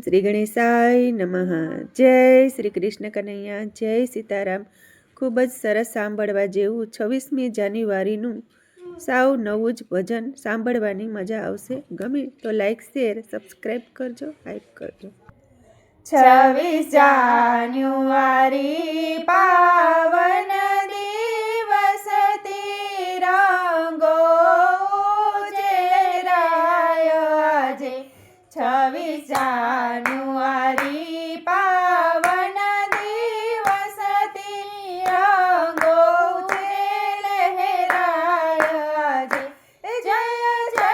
શ્રી ગણેશાય નમઃ. જય શ્રી કૃષ્ણ કનૈયા, જય સીતારામ. ખૂબ જ સરસ સાંભળવા જેવું 26મી જાન્યુઆરીનું સાવ નવું જ ભજન સાંભળવાની મજા આવશે. ગમે તો લાઈક, શેર, સબસ્ક્રાઈબ કરજો, હાઈપ કરજો. 26 જાન્યુઆરી પાવન દિવસ તિરંગો ઉજળાય આજે. 26 જાન્યુઆરી પાવન દિવસ તિરંગો લહેરાય આજે. જય જય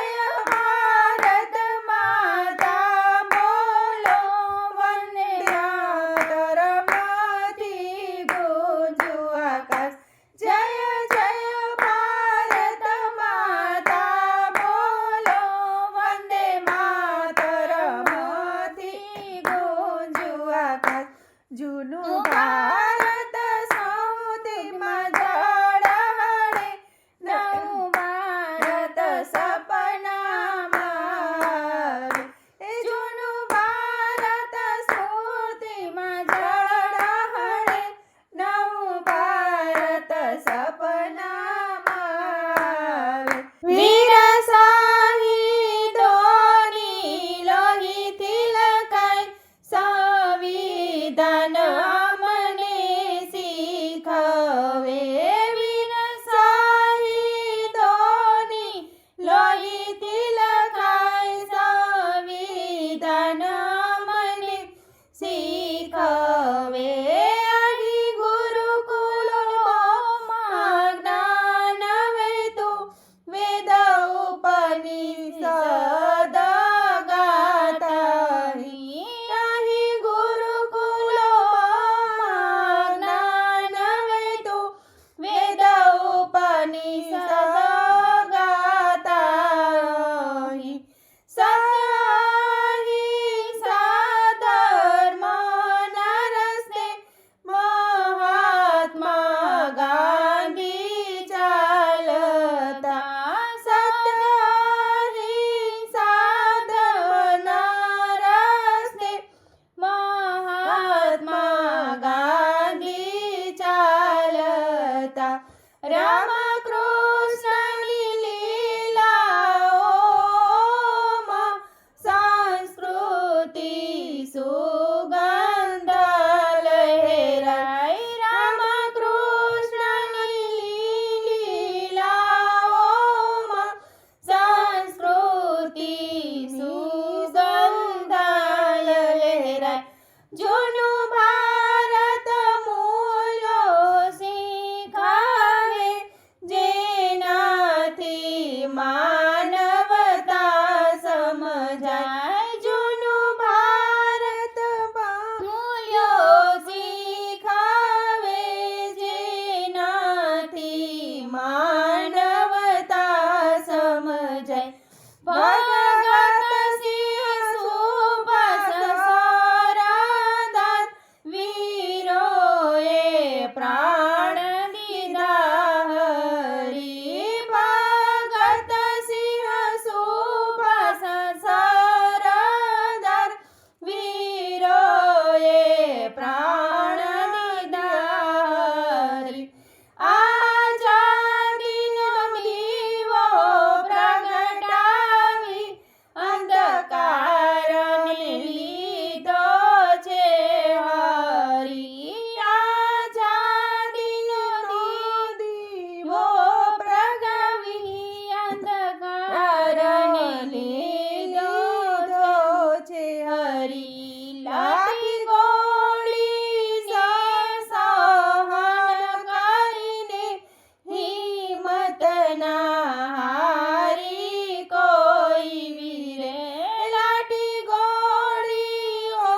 ભારત માતા બોલો વંદે માતરમથી ગુંજ્યું આકાશ. જય જય ભારત માતા બોલો વંદે માતરમથી ગુંજ્યું આકાશ. જૂનું ભારત સૌથી ઝળહળે, નવું ભારત સપનામાં. જૂનું ભારત સ્મૃતિમાં ઝળહળે, નવું ભારત સપનામાં. વીર શહીદોની લોહીથી લખાય સંવિધાન અમને શીખવે. વીર શહીદોની લોહીથી લખાય સંવિધાન અમને શીખવે. અહીં ગુરુકુલોમાં જ્ઞાન વહેતું, વેદ ઉપનિષદ ગાતા. અહીં ગુરુકુલોમાં જ્ઞાન વહેતું, વેદ ઉપનિષદ ગાતા. સત્ય ધર્મના રસ્તે મહાત્મા ગાંધી ચાલતા. સત્ય ધર્મના રસ્તે મહાત્મા ગાંધી ચાલતા. રામકૃષ્ણની લીલાઓમાં સંસ્કૃતિ સુગંધ લહેરાય. રામકૃષ્ણની લીલાઓમાં સંસ્કૃતિ સુગંધ લહેરાય. જૂનું ભારત મૂલ્યો શીખવે, જેનાથી માનવતા સમજાય. જૂનું ભારત મૂલ્યો શીખવે, જેનાથી માનવતા સમજાય. ભગત સિંહ સુભાષ સરદાર વીરોએ પ્રાણ દીધા હરી. ભગત સિંહ સુભાષ સરદાર વીરોએ પ્રાણ દીધા હરી. આઝાદીનો દીવો પ્રગટાવી અંધકારને લીધો છે હરી. આઝાદીનો દીવો પ્રગટાવી અંધકારને લીધો છે હરી. લાઠી ગોળી સહન કરીને હિંમત ના હારી કોઈ વીરે. લાઠી ગોળીઓ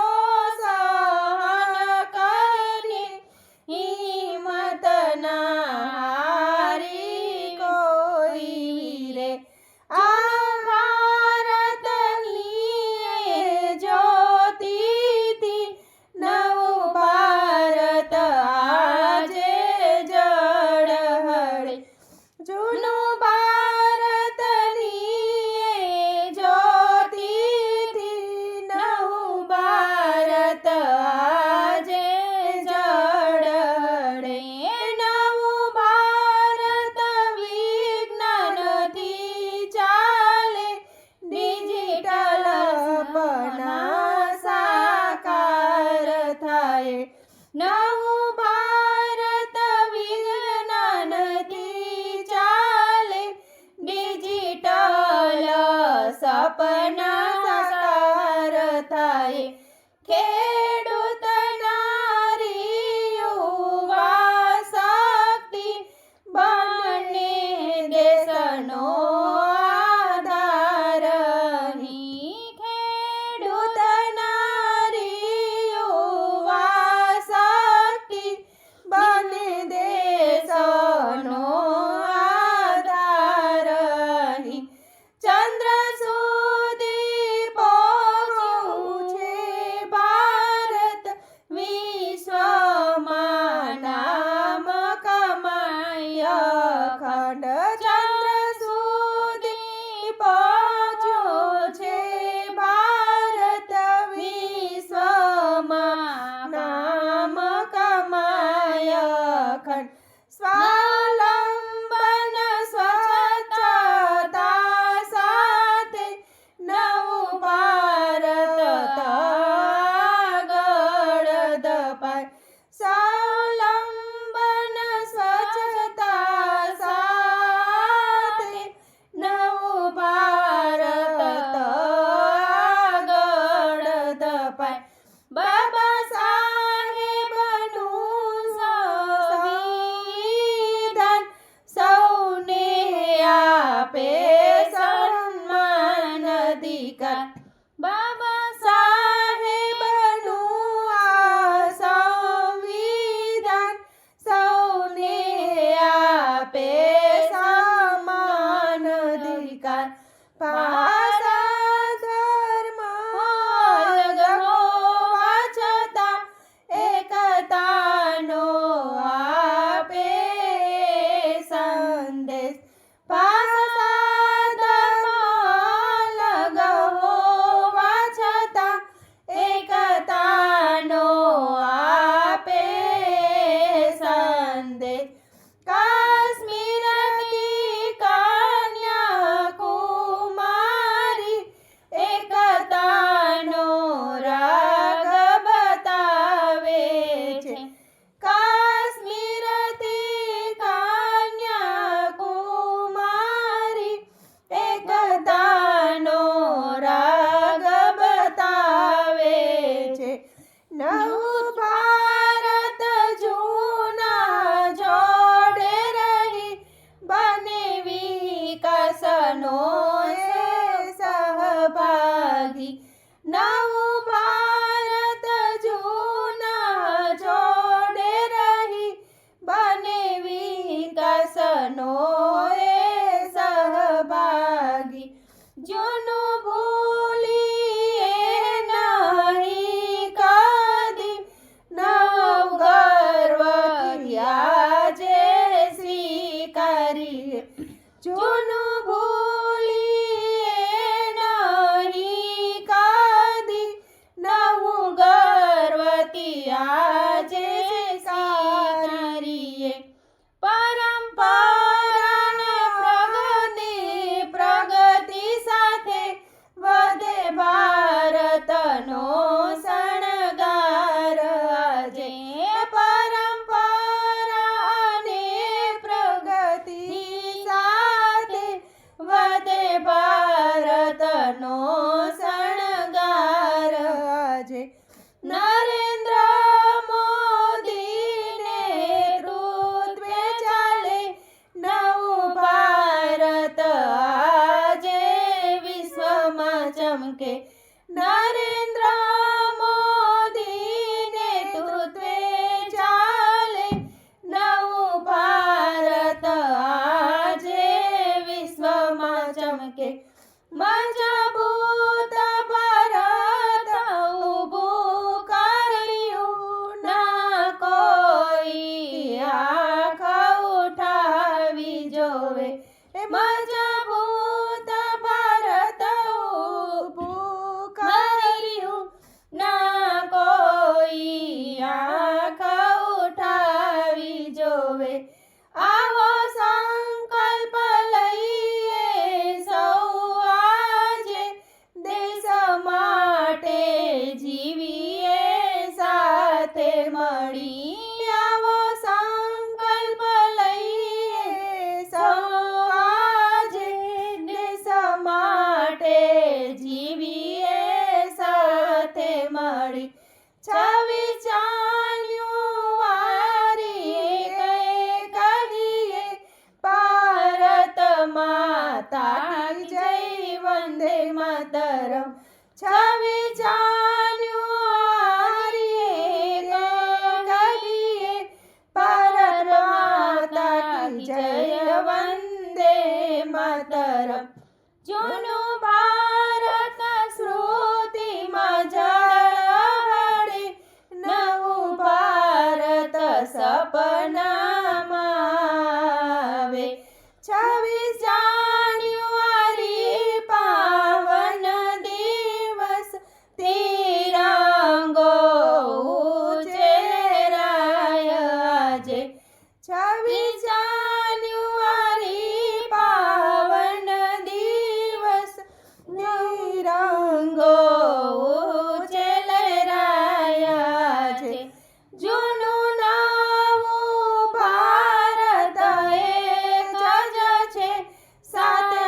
સહન કરીને હિંમત ના હારી કોઈ વીરે. આ ભારતની જ્યોતિથી નવું ભારત આજે ઝળહળે. જૂનું સપના સાકાર થાય. ખેડૂત નારી યુવા શક્તિ બને દેશનો આધાર. ખેડૂત નારી યુવા શક્તિ બને દેશનો આધાર. ચંદ્ર સુધી પહોંચ્યું છે ભારત, વિશ્વમાં નામ કમાય અખંડ. ચંદ્ર સુધી પહોંચ્યું છે ભારત, વિશ્વમાં નામ કમાય અખંડ. સ્વાવલંબન સ્વચ્છતા સાથે નવું ભારત આગળ ધપાય. સ્વાવલંબન સ્વચ્છતા સાથે નવું ભારત આગળ ધપાય. બાબા સાહેબનું સંવિધાન સૌને આપે સન્માન અધિકાર. બાબા સાહેબનું આ સંવિધાન સૌને આપે સન્માન અધિકાર. ભાષા ધર્મ અલગ હોવા છતાં એકતાનો આપે સંદેશ. ભાષા ધર્મ અલગ હોવા છતાં એકતાનો આપે સંદેશ. કાશ્મીરથી કન્યાકુમારી એકતાનો રાગ બતાવે છે. કાશ્મીરથી કન્યાકુમારી એકતાનો રાગ બતાવે છે. નવું ભારત જૂના જોડે રહી બને વિકાસનો એ સહભાગી. નવું ભારત જૂના જોડે રહી બને વિકાસનો એ સહભાગી. જૂનું ભૂલીએ નહીં કદી, નવું ગર્વથી આજે સ્વીકારીએ. જૂનું ભૂલીએ નહીં કદી, નવું ગર્વથી આજે સ્વીકારીએ. પરંપરાને પ્રગતિ સાથે વધે ભારતનો શણગાર આજે. પરંપરાને પ્રગતિ સાથે વધે ભારતનો શણગાર આજે. નરેન્દ્ર મોદી નેતૃત્વે ચાલે નવું ભારત આજે વિશ્વમાં ચમકે. નરેન્દ્ર મોદી નેતૃત્વે ચાલે નવું ભારત આજે વિશ્વમાં ચમકે. મજબૂત ભારત ઊભું કર્યું, ના કોઈ આંખ ઉઠાવી જોવે. મજબૂત ભારત ઊભું કર્યું, ના કોઈ આંખ ઉઠાવી જોવે. આવો સંકલ્પ લઈએ સૌ આજે, દેશ માટે જીવીએ સાથે મળી. આવો સંકલ્પ લઈએ સૌ આજે, માતા કી જય વંદે માતરમ 26 જાન્યુઆરીએ કહીએ ભારત માતા કી જય વંદે માતરમ જૂનું ભારત સ્મૃતિમાં ઝળહળે નવું ભારત સપનામાં આવે 26 જાન્યુઆરી પાવન દિવસ તિરંગો ઉચેરાય આજે 26 જાન્યુઆરી પાવન દિવસ તિરંગો ઉચેરાય આજે જૂનું નવું ભારત એક જ છે સાથે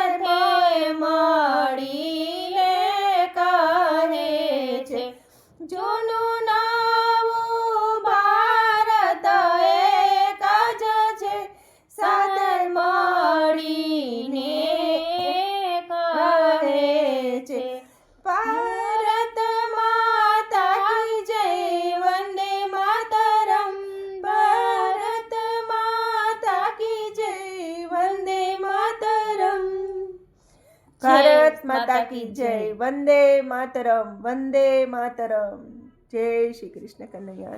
મળીને કહે છે જૂનું નવું ભારત એક જ છે સાથે મળીને કહે છે ભારત માતા કી જય વંદે માતરમ ભારત માતા કી જય વંદે માતરમ ભારત માતા કી જય વંદે માતરમ જય શ્રી કૃષ્ણ કનૈયા